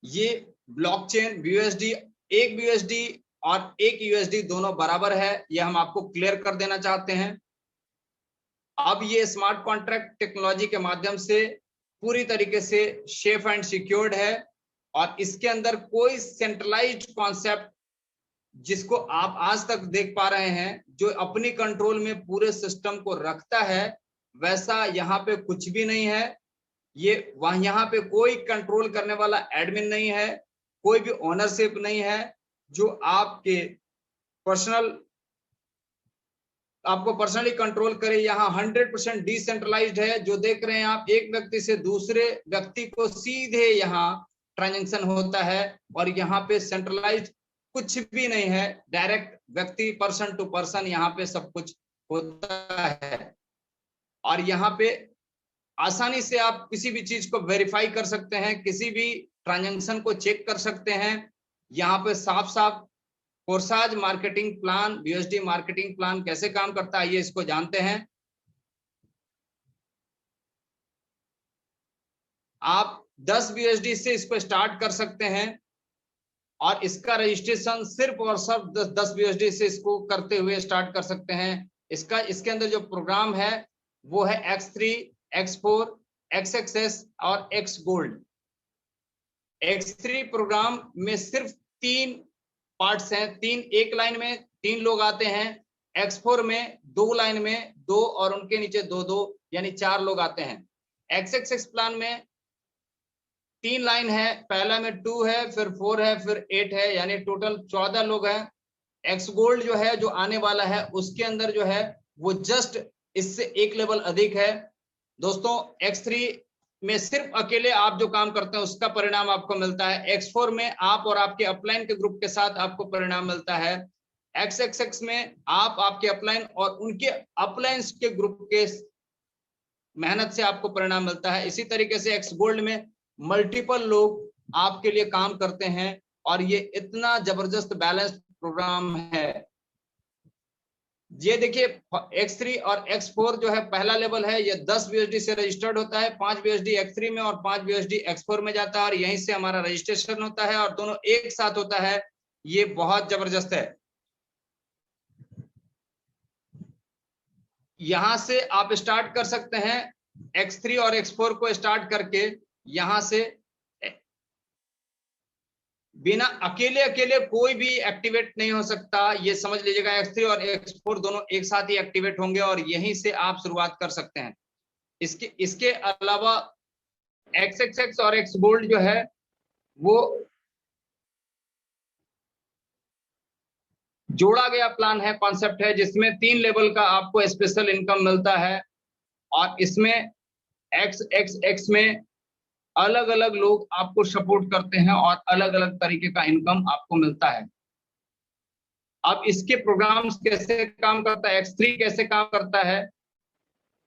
ये ब्लॉकचेन BUSD, एक BUSD और एक USD दोनों बराबर है, ये हम आपको क्लियर कर देना चाहते हैं। अब ये स्मार्ट कॉन्ट्रैक्ट टेक्नोलॉजी के माध्यम से पूरी तरीके से सेफ एंड सिक्योर्ड है, और इसके अंदर कोई सेंट्रलाइज्ड कॉन्सेप्ट जिसको आप आज तक देख पा रहे हैं, जो अपनी कंट्रोल में पूरे सिस्टम को रखता है, वैसा यहाँ पे कुछ भी नहीं है। यहाँ पे कोई कंट्रोल करने वाला एडमिन नहीं है, कोई भी ओनरशिप नहीं है जो आपको पर्सनली कंट्रोल करे। यहाँ 100% डिसेंट्रलाइज्ड है। जो देख रहे हैं आप, एक व्यक्ति से दूसरे व्यक्ति को सीधे यहाँ ट्रांजैक्शन होता है, और यहाँ पे सेंट्रलाइज्ड कुछ भी नहीं है, डायरेक्ट व्यक्ति पर्सन टू पर्सन यहाँ पे सब कुछ होता है। और यहाँ पे आसानी से आप किसी भी चीज को वेरीफाई कर सकते हैं, किसी भी ट्रांजैक्शन को चेक कर सकते हैं। यहाँ पे साफ साफ कोर्साज marketing plan, BUSD marketing plan कैसे काम करता है, ये इसको जानते हैं। आप 10 BUSD से इसको स्टार्ट कर सकते हैं, और इसका रजिस्ट्रेशन सिर्फ और सिर्फ 10 BUSD से इसको करते हुए स्टार्ट कर सकते हैं। इसके अंदर जो प्रोग्राम है वो है X3, X4, XXS और X Gold। X3 प्रोग्राम में सिर्फ 3 पार्ट्स हैं, एक लाइन में 3 लोग आते हैं। X4 में 2 लाइन में 2 और उनके नीचे 2-2 यानी 4 लोग आते हैं। XXS प्लान में 3 लाइन है, पहला में 2 है, फिर 4 है, फिर 8 है, यानी टोटल 14 लोग हैं। X Gold जो है, जो आने वाला है, उसके अंदर जो है वो जस्ट इससे एक लेवल अधिक है। दोस्तों, X3 में सिर्फ अकेले आप जो काम करते हैं उसका परिणाम आपको मिलता है। X4 में आप और आपके अपलाइन के ग्रुप के साथ आपको परिणाम मिलता है। XXX में आप, आपके अपलाइन और उनके अपलाइंस के ग्रुप के मेहनत से आपको परिणाम मिलता है। इसी तरीके से X Gold में मल्टीपल लोग आपके लिए काम करते हैं, और ये इतना जबरदस्त बैलेंस्ड प्रोग्राम है। ये देखिए, X3 और X4 जो है पहला लेवल है, ये 10 BUSD से रजिस्टर्ड होता है। 5 BUSD X3 में और 5 BUSD X4 में जाता है, और यहीं से हमारा रजिस्ट्रेशन होता है, और दोनों एक साथ होता है। ये बहुत जबरदस्त है। यहां से आप स्टार्ट कर सकते हैं X3 और X4 को स्टार्ट करके, यहां से बिना अकेले कोई भी एक्टिवेट नहीं हो सकता, ये समझ लीजिएगा। X3 और X4 दोनों एक साथ ही एक्टिवेट होंगे, और यहीं से आप शुरुआत कर सकते हैं। इसके अलावा XXX और X Gold जो है वो जोड़ा गया प्लान है, कॉन्सेप्ट है, जिसमें 3 लेवल का आपको स्पेशल इनकम मिलता है, और इसमें XXX में अलग अलग लोग आपको सपोर्ट करते हैं, और अलग अलग तरीके का इनकम आपको मिलता है। अब इसके प्रोग्राम्स कैसे काम करता है, X3 कैसे काम करता है।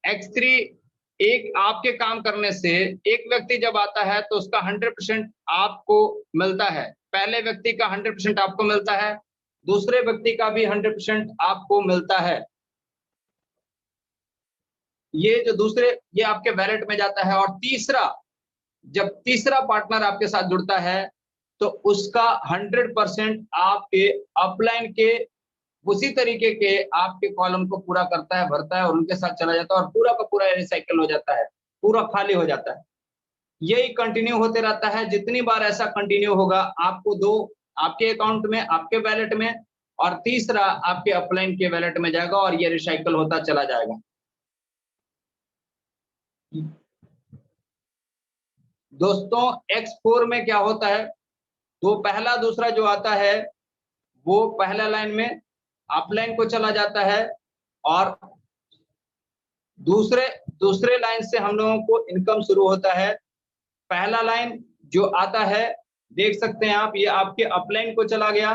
X3 एक आपके काम करने से, एक व्यक्ति जब आता है तो उसका 100% आपको मिलता है। पहले व्यक्ति का 100% आपको मिलता है, दूसरे व्यक्ति का भी 100% आपको मिलता है। ये जो दूसरे, ये आपके वैलेट में जाता है। और जब तीसरा पार्टनर आपके साथ जुड़ता है तो उसका 100% आपके अपलाइन के उसी तरीके के आपके कॉलम को पूरा करता है, भरता है, और उनके साथ चला जाता है, और पूरा का पूरा रिसाइकल हो जाता है, पूरा खाली हो जाता है। यही कंटिन्यू होते रहता है। जितनी बार ऐसा कंटिन्यू होगा, आपको 2 आपके अकाउंट में, आपके वैलेट में, और तीसरा आपके अपलाइन के वैलेट में जाएगा, और ये रिसाइकल होता चला जाएगा। दोस्तों, X4 में क्या होता है, तो पहला दूसरा जो आता है वो पहला लाइन में अपलाइन को चला जाता है, और दूसरे लाइन से हम लोगों को इनकम शुरू होता है। पहला लाइन जो आता है, देख सकते हैं आप, ये आपके अपलाइन को चला गया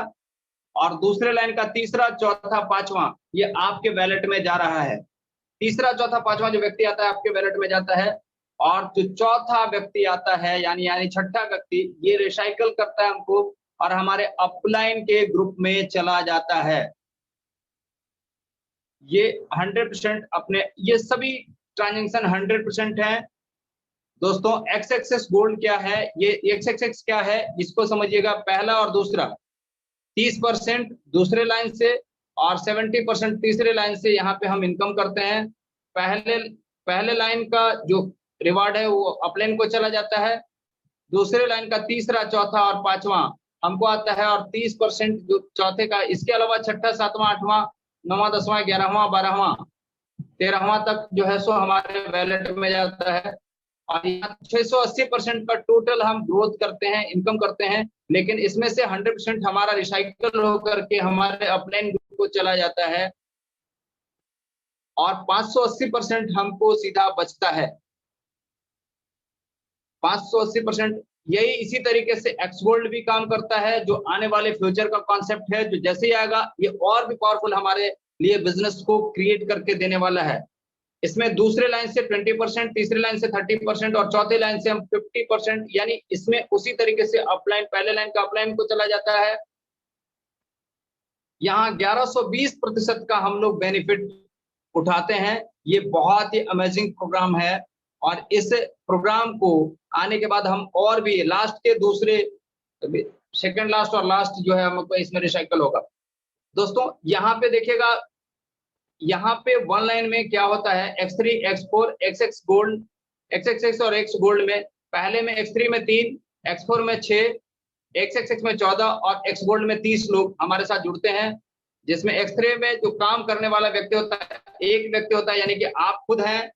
और दूसरे लाइन का तीसरा, चौथा, पांचवा ये आपके वैलेट में जा रहा है। तीसरा, चौथा, पांचवा जो व्यक्ति आता है आपके वैलेट में जाता है, और जो चौथा व्यक्ति आता है यानी छठा व्यक्ति, ये रिसाइकल करता है हमको और हमारे अपलाइन के ग्रुप में चला जाता है। ये 100% अपने, ये सभी ट्रांजेक्शन 100% है दोस्तों। एक्स एक्सेस गोल्ड क्या है, ये एक्स एक्सेस क्या है इसको समझिएगा। पहला और दूसरा 30% दूसरे लाइन से और 70% तीसरे लाइन से यहाँ पे हम इनकम करते हैं। पहले लाइन का जो रिवार्ड है वो अपलाइन को चला जाता है, दूसरे लाइन का तीसरा, चौथा और पांचवा हमको आता है, और 30% जो चौथे का, इसके अलावा छठा, सातवां, आठवां, नौवां, 10वां, 11वां, 12वां, 13वां तक जो है सो हमारे वैलेट में जाता है। और यहाँ 680% का टोटल हम ग्रोथ करते हैं, इनकम करते हैं, लेकिन इसमें से 100% हमारा रिसाइकल होकर के हमारे अपलाइन ग्रुप को चला जाता है और 580% हमको सीधा बचता है। 580%। यही इसी तरीके से एक्स गोल्ड भी काम करता है, जो आने वाले फ्यूचर का कॉन्सेप्ट है, जो जैसे ही आएगा ये और भी पावरफुल हमारे लिए बिजनेस को क्रिएट करके देने वाला है। इसमें दूसरे लाइन से 20%, तीसरे लाइन से 30% और चौथे लाइन से हम 50%, यानी इसमें उसी तरीके से अपलाइन, पहले लाइन का अपलाइन को चला जाता है। यहाँ 1120% का हम लोग बेनिफिट उठाते हैं। ये बहुत ही अमेजिंग प्रोग्राम है और इस प्रोग्राम को आने के बाद हम और भी लास्ट के दूसरे, सेकंड लास्ट और लास्ट जो है हमको इसमें रिसाइकल होगा। दोस्तों यहाँ पे देखिएगा, यहाँ पे वन लाइन में क्या होता है, X3, X4, XX gold, XXX और X गोल्ड में, पहले में X3 में 3, X4 में 6, XXX में 14 और X गोल्ड में 30 लोग हमारे साथ जुड़ते हैं। जिसमें X3 में जो काम करने वाला व्यक्ति होता है, एक व्यक्ति होता है, यानी कि आप खुद हैं।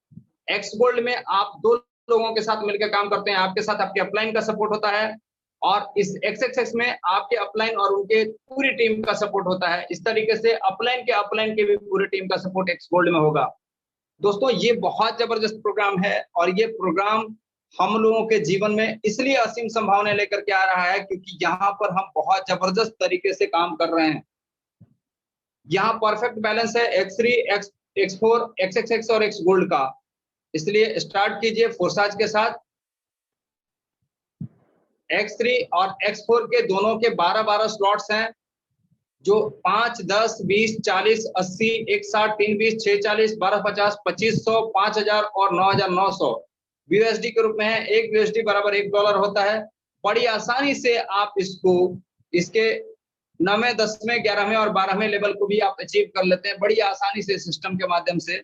X गोल्ड में आप 2 लोगों के साथ मिलकर काम करते हैं, आपके साथ आपके अपलाइन का सपोर्ट होता है, और इस XXX में आपके अपलाइन और उनके पूरी टीम का सपोर्ट होता है। इस तरीके से अपलाइन के भी पूरी टीम का सपोर्ट X गोल्ड में होगा। दोस्तों ये बहुत जबरदस्त प्रोग्राम है और ये प्रोग्राम हम लोगों के जीवन में इसलिए असीम संभावनाएं लेकर के आ रहा है क्योंकि यहाँ पर हम बहुत जबरदस्त तरीके से काम कर रहे हैं। यहाँ परफेक्ट बैलेंस है X3, X4, XXX और X गोल्ड का। इसलिए स्टार्ट कीजिए फोर्साज के साथ। X3 और X4 के दोनों के 12-12 स्लॉट्स हैं, जो 5, 10, 20, 40, 80, 160, 320, 640, 1250, 2500, 5000 और 9900 USD के रूप में है। एक USD बराबर $1 होता है। बड़ी आसानी से आप इसको, इसके 9वें, 10वें, 11वें और 12वें लेवल को भी आप अचीव कर लेते हैं बड़ी आसानी से सिस्टम के माध्यम से,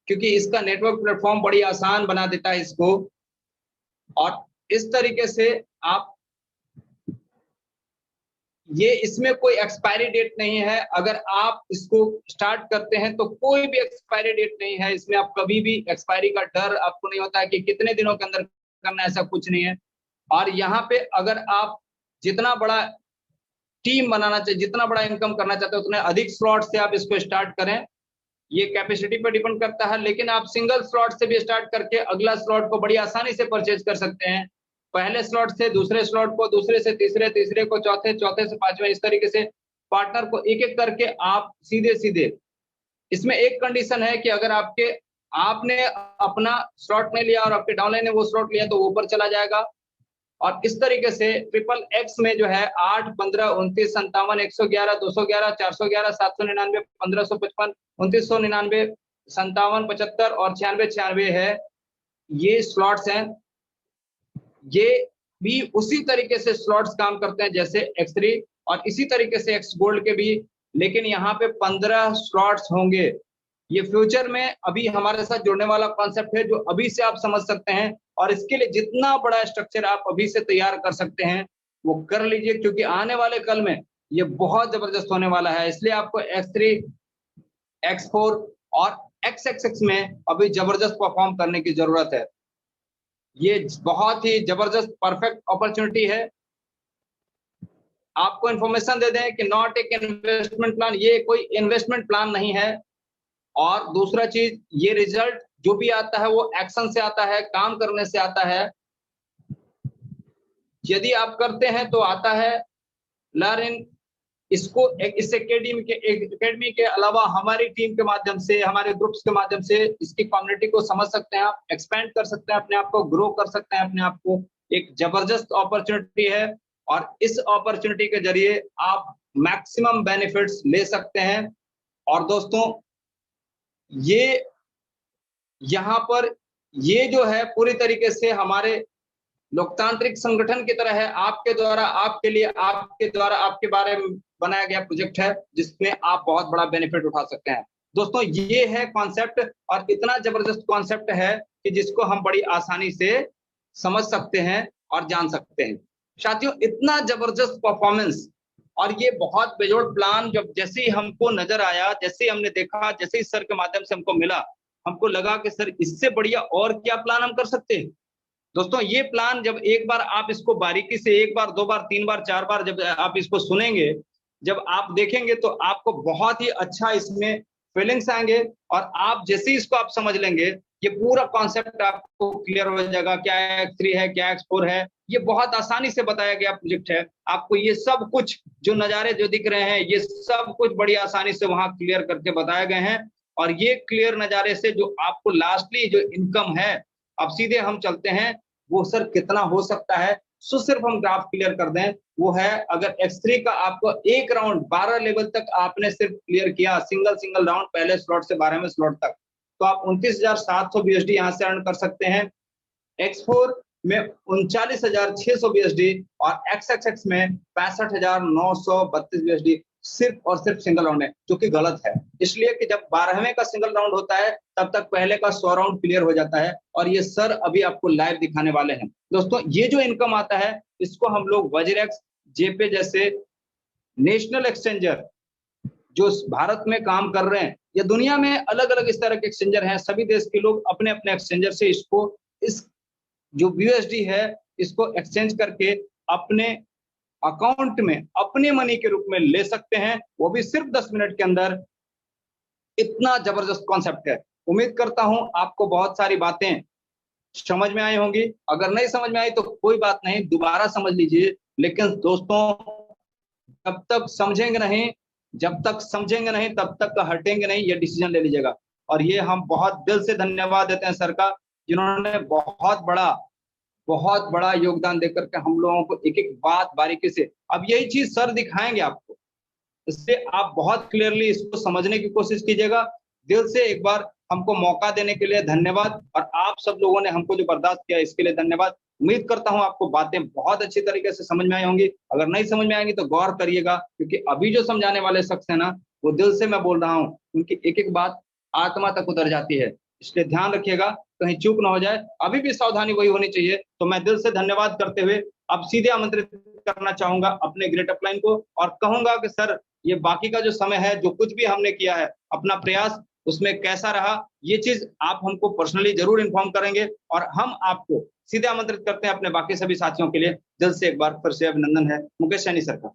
क्योंकि इसका नेटवर्क प्लेटफॉर्म बड़ी आसान बना देता है इसको। और इस तरीके से आप, ये इसमें कोई एक्सपायरी डेट नहीं है। अगर आप इसको स्टार्ट करते हैं तो कोई भी एक्सपायरी डेट नहीं है इसमें। आप कभी भी एक्सपायरी का डर आपको नहीं होता है कि कितने दिनों के अंदर करना, ऐसा कुछ नहीं है। और यहाँ पे अगर आप जितना बड़ा टीम बनाना चाहिए, जितना बड़ा इनकम करना चाहते हैं, उतने अधिक स्लॉट से आप इसको स्टार्ट करें। ये कैपेसिटी पर डिपेंड करता है, लेकिन आप सिंगल स्लॉट से भी स्टार्ट करके अगला स्लॉट को बड़ी आसानी से परचेज कर सकते हैं। पहले स्लॉट से दूसरे स्लॉट को, दूसरे से तीसरे, तीसरे को चौथे, चौथे से पांचवें, इस तरीके से पार्टनर को एक एक करके आप सीधे सीधे। इसमें एक कंडीशन है कि अगर आपने अपना स्लॉट नहीं लिया और आपके डाउनलाइन ने वो स्लॉट लिया तो वो ऊपर चला जाएगा। और इस तरीके से XXX में जो है 8, 15, 29, 57, 111, 211, 411, 799, 1555, 2999, 57, 75 और 96 है। ये स्लॉट्स हैं। ये भी उसी तरीके से स्लॉट्स काम करते हैं जैसे X3 और इसी तरीके से X गोल्ड के भी, लेकिन यहाँ पे 15 स्लॉट्स होंगे। ये फ्यूचर में अभी हमारे साथ जुड़ने वाला कॉन्सेप्ट है, जो अभी से आप समझ सकते हैं। और इसके लिए जितना बड़ा स्ट्रक्चर आप अभी से तैयार कर सकते हैं वो कर लीजिए, क्योंकि आने वाले कल में ये बहुत जबरदस्त होने वाला है। इसलिए आपको X3, X4 और XXX में अभी जबरदस्त परफॉर्म करने की जरूरत है। ये बहुत ही जबरदस्त परफेक्ट अपॉर्चुनिटी है। आपको इंफॉर्मेशन दे दें कि नॉट एक इन्वेस्टमेंट प्लान, ये कोई इन्वेस्टमेंट प्लान नहीं है। और दूसरा चीज, ये रिजल्ट जो भी आता है वो एक्शन से आता है, काम करने से आता है। यदि आप करते हैं तो आता है लर्न। इसको इस एकेडमी के अलावा हमारी टीम के माध्यम से, हमारे ग्रुप्स के माध्यम से इसकी कम्युनिटी को समझ सकते हैं आप, एक्सपेंड कर सकते हैं अपने आप को, ग्रो कर सकते हैं अपने आप को। एक जबरदस्त अपॉर्चुनिटी है और इस अपॉर्चुनिटी के जरिए आप मैक्सिमम बेनिफिट्स ले सकते हैं। और दोस्तों ये यहाँ पर ये जो है पूरी तरीके से हमारे लोकतांत्रिक संगठन की तरह है, आपके द्वारा, आपके लिए, आपके द्वारा, आपके बारे में बनाया गया प्रोजेक्ट है जिसमें आप बहुत बड़ा बेनिफिट उठा सकते हैं। दोस्तों ये है कॉन्सेप्ट, और इतना जबरदस्त कॉन्सेप्ट है कि जिसको हम बड़ी आसानी से समझ सकते हैं और जान सकते हैं। साथियों इतना जबरदस्त परफॉर्मेंस और ये बहुत बेजोड़ प्लान जब जैसे ही हमको नजर आया, जैसे ही हमने देखा, जैसे ही सर के माध्यम से हमको मिला, हमको लगा कि सर इससे बढ़िया और क्या प्लान हम कर सकते हैं। दोस्तों ये प्लान जब एक बार आप इसको बारीकी से 1 बार 2 बार 3 बार 4 बार जब आप इसको सुनेंगे, जब आप देखेंगे तो आपको बहुत ही अच्छा इसमें फीलिंग्स आएंगे, और आप जैसे ही इसको आप समझ लेंगे ये पूरा कॉन्सेप्ट आपको क्लियर हो जाएगा। क्या X3 है, क्या X4 है, ये बहुत आसानी से बताया गया प्रोजेक्ट है। आपको ये सब कुछ जो नजारे जो दिख रहे हैं ये सब कुछ बड़ी आसानी से वहां क्लियर करके बताए गए हैं। और ये क्लियर नजारे से जो आपको लास्टली जो इनकम है, अब सीधे हम चलते हैं वो सर कितना हो सकता है। सो सिर्फ हम ग्राफ क्लियर कर दें, वो है अगर X3 का आपको एक राउंड 12 लेवल तक आपने सिर्फ क्लियर किया, सिंगल राउंड पहले स्लॉट से 12वें स्लॉट तक, तो आप 29,700 BSD यहाँ से अर्न कर सकते हैं। X4 में 39,600 BSD और XXX में 65,932 BSD सिर्फ और सिर्फ सिंगल राउंड में, जो कि गलत है। इसलिए कि जब 12वें का सिंगल राउंड होता है तब तक पहले का 100 राउंड क्लियर हो जाता है, और ये सर अभी आपको लाइव दिखाने वाले हैं। दोस्तों ये जो इनकम आता है इसको हम लोग वज्रेक्स, जेपे जैसे नेशनल एक्सचेंजर जो भारत में काम कर रहे हैं या दुनिया में अलग अलग इस तरह के एक्सचेंजर हैं, सभी देश के लोग अपने अपने एक्सचेंजर से इसको, इस जो BUSD है इसको एक्सचेंज करके अपने अकाउंट में अपने मनी के रूप में ले सकते हैं, वो भी सिर्फ 10 मिनट के अंदर। इतना जबरदस्त कॉन्सेप्ट है। उम्मीद करता हूं आपको बहुत सारी बातें समझ में आई होंगी। अगर नहीं समझ में आई तो कोई बात नहीं, दोबारा समझ लीजिए। लेकिन दोस्तों जब तक समझेंगे नहीं तब तक हटेंगे नहीं, ये डिसीजन ले लीजिएगा। और ये हम बहुत दिल से धन्यवाद देते हैं सर का, जिन्होंने बहुत बड़ा योगदान देकर के हम लोगों को एक एक बात बारीकी से, अब यही चीज सर दिखाएंगे आपको, इससे आप बहुत क्लियरली इसको समझने की कोशिश कीजिएगा। दिल से एक बार हमको मौका देने के लिए धन्यवाद, और आप सब लोगों ने हमको जो बर्दाश्त किया इसके लिए धन्यवाद। उम्मीद करता हूं आपको बातें बहुत अच्छी तरीके से समझ में आई होंगी। अगर नहीं समझ में आएंगी तो गौर करिएगा, क्योंकि अभी जो समझाने वाले शख्स है ना, वो दिल से मैं बोल रहा हूँ, उनकी एक एक बात आत्मा तक उतर जाती है। इसलिए ध्यान रखिएगा कहीं चूक ना हो जाए, अभी भी सावधानी वही होनी चाहिए। तो मैं दिल से धन्यवाद करते हुए अब सीधे आमंत्रित करना चाहूंगा अपने ग्रेट अपलाइन को, और कहूंगा कि सर ये बाकी का जो समय है, जो कुछ भी हमने किया है अपना प्रयास, उसमें कैसा रहा ये चीज आप हमको पर्सनली जरूर इन्फॉर्म करेंगे। और हम आपको सीधे आमंत्रित करते हैं अपने बाकी सभी साथियों के लिए। दिल से एक बार फिर से अभिनंदन है मुकेश सैनी सर का।